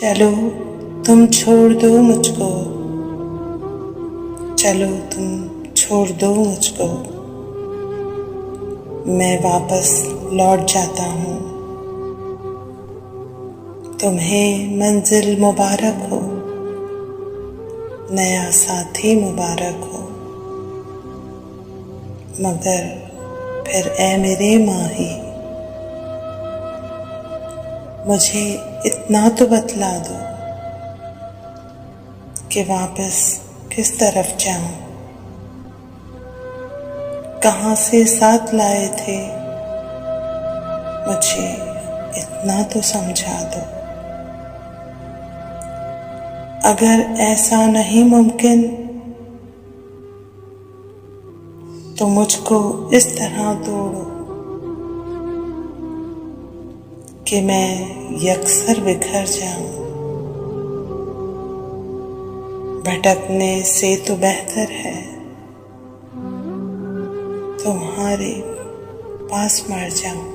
चलो तुम छोड़ दो मुझको, चलो तुम छोड़ दो मुझको, मैं वापस लौट जाता हूँ। तुम्हें मंजिल मुबारक हो, नया साथी मुबारक हो, मगर फिर ऐ मेरे माही, मुझे इतना तो बतला दो कि वापस किस तरफ जाऊं। कहाँ से साथ लाए थे, मुझे इतना तो समझा दो। अगर ऐसा नहीं मुमकिन तो मुझको इस तरह तोड़ो कि मैं यकसर बिखर जाऊं। भटकने से तो बेहतर है तुम्हारे पास मर जाऊं।